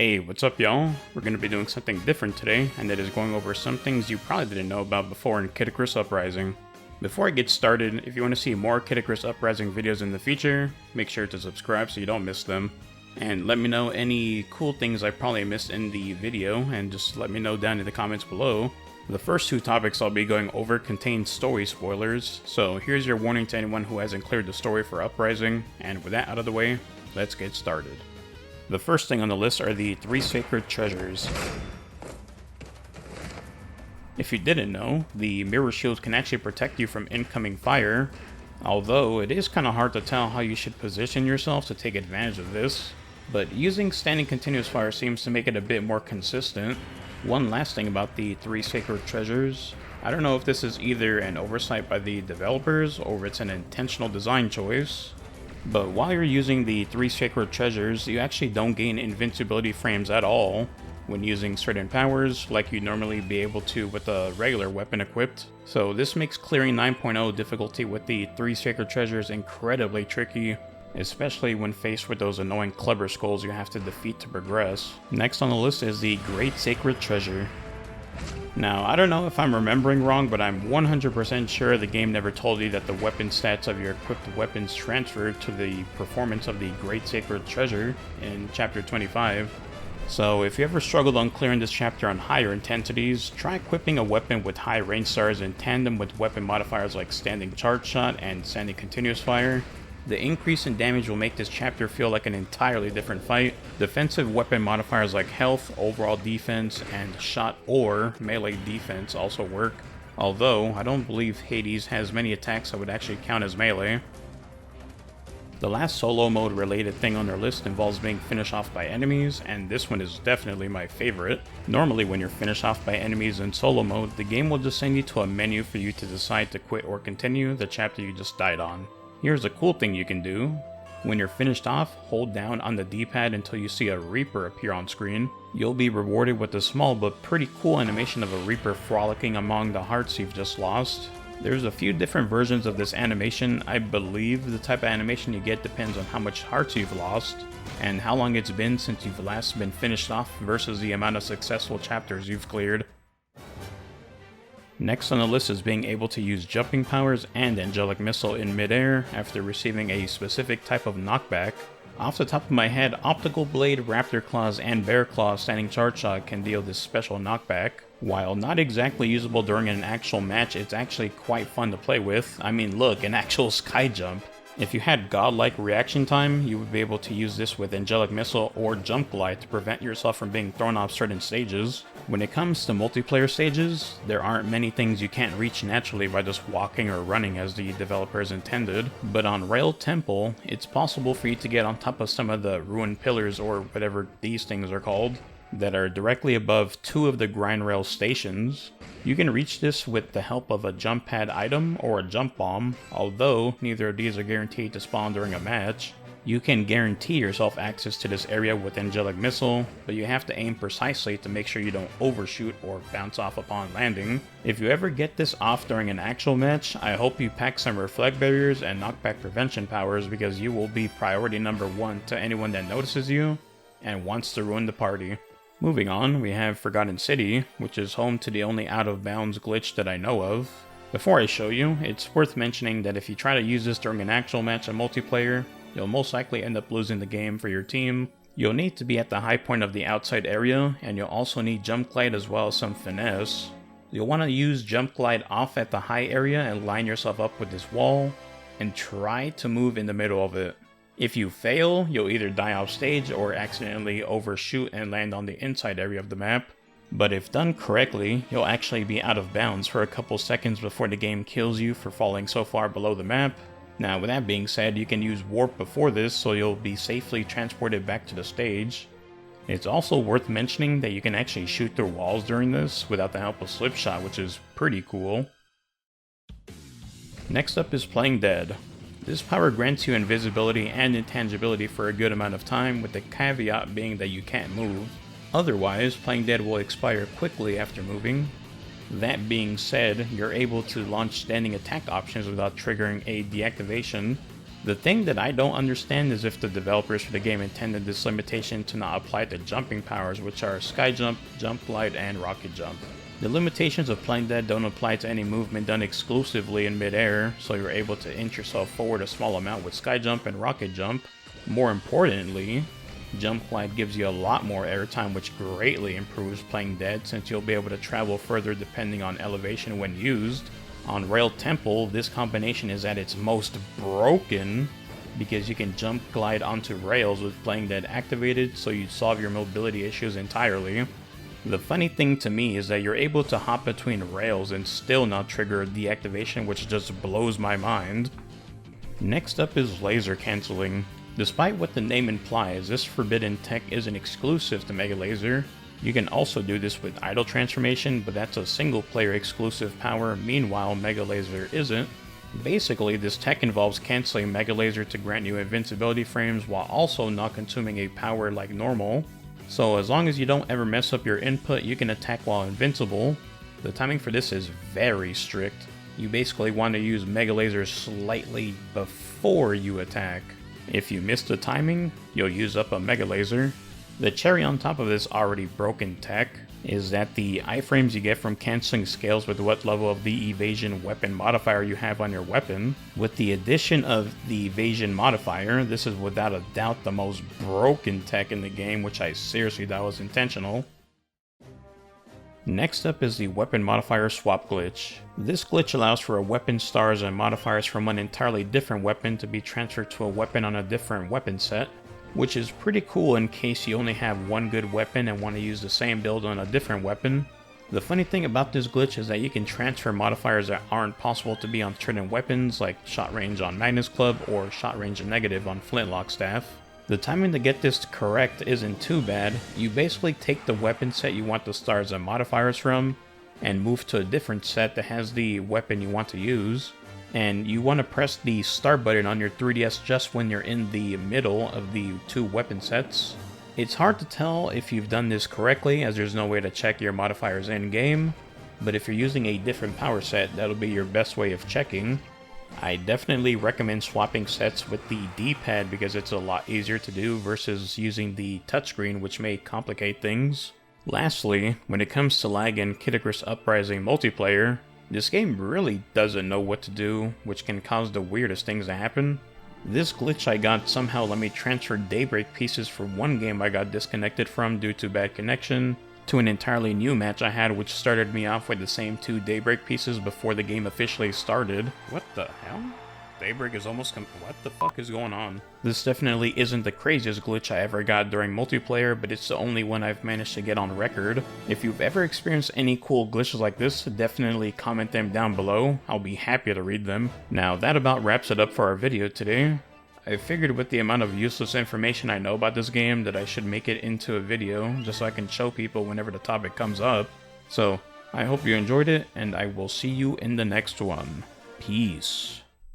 Hey, what's up y'all? We're going to be doing something different today, and that is going over some things you probably didn't know about before in Icarus Uprising. Before I get started, if you want to see more Icarus Uprising videos in the future, make sure to subscribe so you don't miss them. And let me know any cool things I probably missed in the video, and just let me know down in the comments below. The first two topics I'll be going over contain story spoilers, so here's your warning to anyone who hasn't cleared the story for Uprising, and with that out of the way, let's get started. The first thing on the list are the 3 sacred treasures. If you didn't know, the mirror shield can actually protect you from incoming fire, although it is kind of hard to tell how you should position yourself to take advantage of this, but using standing continuous fire seems to make it a bit more consistent. One last thing about the 3 sacred treasures, I don't know if this is either an oversight by the developers or if it's an intentional design choice, but while you're using the 3 sacred treasures, you actually don't gain invincibility frames at all when using certain powers like you'd normally be able to with a regular weapon equipped. So this makes clearing 9.0 difficulty with the 3 sacred treasures incredibly tricky, especially when faced with those annoying clubber skulls you have to defeat to progress. Next on the list is the Great Sacred Treasure. Now, I don't know if I'm remembering wrong, but I'm 100% sure the game never told you that the weapon stats of your equipped weapons transfer to the performance of the Great Sacred Treasure in Chapter 25. So if you ever struggled on clearing this chapter on higher intensities, try equipping a weapon with high range stars in tandem with weapon modifiers like Standing Charge Shot and Standing Continuous Fire. The increase in damage will make this chapter feel like an entirely different fight. Defensive weapon modifiers like health, overall defense, and shot or melee defense also work, although I don't believe Hades has many attacks that would actually count as melee. The last solo mode related thing on our list involves being finished off by enemies, and this one is definitely my favorite. Normally when you're finished off by enemies in solo mode, the game will just send you to a menu for you to decide to quit or continue the chapter you just died on. Here's a cool thing you can do. When you're finished off, hold down on the D-pad until you see a Reaper appear on screen. You'll be rewarded with a small but pretty cool animation of a Reaper frolicking among the hearts you've just lost. There's a few different versions of this animation. I believe the type of animation you get depends on how much hearts you've lost, and how long it's been since you've last been finished off versus the amount of successful chapters you've cleared. Next on the list is being able to use jumping powers and Angelic Missile in midair after receiving a specific type of knockback. Off the top of my head, Optical Blade, Raptor Claws, and Bear Claw Standing Charge Shot can deal this special knockback. While not exactly usable during an actual match, it's actually quite fun to play with. I mean look, an actual sky jump. If you had godlike reaction time, you would be able to use this with Angelic Missile or Jump Glide to prevent yourself from being thrown off certain stages. When it comes to multiplayer stages, there aren't many things you can't reach naturally by just walking or running as the developers intended, but on Rail Temple, it's possible for you to get on top of some of the ruined pillars or whatever these things are called, that are directly above 2 of the grind rail stations. You can reach this with the help of a jump pad item or a jump bomb, although neither of these are guaranteed to spawn during a match. You can guarantee yourself access to this area with Angelic Missile, but you have to aim precisely to make sure you don't overshoot or bounce off upon landing. If you ever get this off during an actual match, I hope you pack some reflect barriers and knockback prevention powers, because you will be priority number 1 to anyone that notices you and wants to ruin the party. Moving on, we have Forgotten City, which is home to the only out-of-bounds glitch that I know of. Before I show you, it's worth mentioning that if you try to use this during an actual match in multiplayer, you'll most likely end up losing the game for your team. You'll need to be at the high point of the outside area, and you'll also need Jump Glide as well as some finesse. You'll want to use Jump Glide off at the high area and line yourself up with this wall, and try to move in the middle of it. If you fail, you'll either die off stage or accidentally overshoot and land on the inside area of the map. But if done correctly, you'll actually be out of bounds for a couple seconds before the game kills you for falling so far below the map. Now with that being said, you can use warp before this so you'll be safely transported back to the stage. It's also worth mentioning that you can actually shoot through walls during this without the help of Slipshot, which is pretty cool. Next up is Playing Dead. This power grants you invisibility and intangibility for a good amount of time, with the caveat being that you can't move. Otherwise, Playing Dead will expire quickly after moving. That being said, you're able to launch standing attack options without triggering a deactivation. The thing that I don't understand is if the developers for the game intended this limitation to not apply to jumping powers, which are sky jump, jump glide, and rocket jump. The limitations of playing dead don't apply to any movement done exclusively in midair, so you're able to inch yourself forward a small amount with sky jump and rocket jump. More importantly, jump glide gives you a lot more airtime, which greatly improves playing dead since you'll be able to travel further depending on elevation when used. On Rail Temple, this combination is at its most broken because you can jump glide onto rails with playing dead activated, so you solve your mobility issues entirely. The funny thing to me is that you're able to hop between rails and still not trigger deactivation, which just blows my mind. Next up is laser canceling. Despite what the name implies, this forbidden tech isn't exclusive to Mega Laser. You can also do this with Idle Transformation, but that's a single player exclusive power, meanwhile Mega Laser isn't. Basically, this tech involves canceling Mega Laser to grant you invincibility frames while also not consuming a power like normal. So as long as you don't ever mess up your input, you can attack while invincible. The timing for this is very strict. You basically want to use Mega Laser slightly before you attack. If you miss the timing, you'll use up a Mega Laser. The cherry on top of this already broken tech is that the iframes you get from canceling scales with what level of the evasion weapon modifier you have on your weapon. With the addition of the evasion modifier, this is without a doubt the most broken tech in the game, which I seriously doubt was intentional. Next up is the weapon modifier swap glitch. This glitch allows for a weapon stars and modifiers from an entirely different weapon to be transferred to a weapon on a different weapon set, which is pretty cool in case you only have one good weapon and want to use the same build on a different weapon. The funny thing about this glitch is that you can transfer modifiers that aren't possible to be on certain weapons, like shot range on Magnus Club or shot range negative on Flintlock Staff. The timing to get this correct isn't too bad. You basically take the weapon set you want the stars and modifiers from, and move to a different set that has the weapon you want to use. And you want to press the start button on your 3DS just when you're in the middle of the two weapon sets. It's hard to tell if you've done this correctly, as there's no way to check your modifiers in-game, but if you're using a different power set, that'll be your best way of checking. I definitely recommend swapping sets with the D-pad because it's a lot easier to do versus using the touchscreen, which may complicate things. Lastly, when it comes to lag in Icarus Uprising multiplayer, this game really doesn't know what to do, which can cause the weirdest things to happen. This glitch I got somehow let me transfer Daybreak pieces from one game I got disconnected from due to bad connection, to an entirely new match I had, which started me off with the same two Daybreak pieces before the game officially started. What the hell? Daybreak is almost what the fuck is going on? This definitely isn't the craziest glitch I ever got during multiplayer, but it's the only one I've managed to get on record. If you've ever experienced any cool glitches like this, definitely comment them down below. I'll be happy to read them. Now that about wraps it up for our video today. I figured with the amount of useless information I know about this game that I should make it into a video just so I can show people whenever the topic comes up. So, I hope you enjoyed it, and I will see you in the next one. Peace.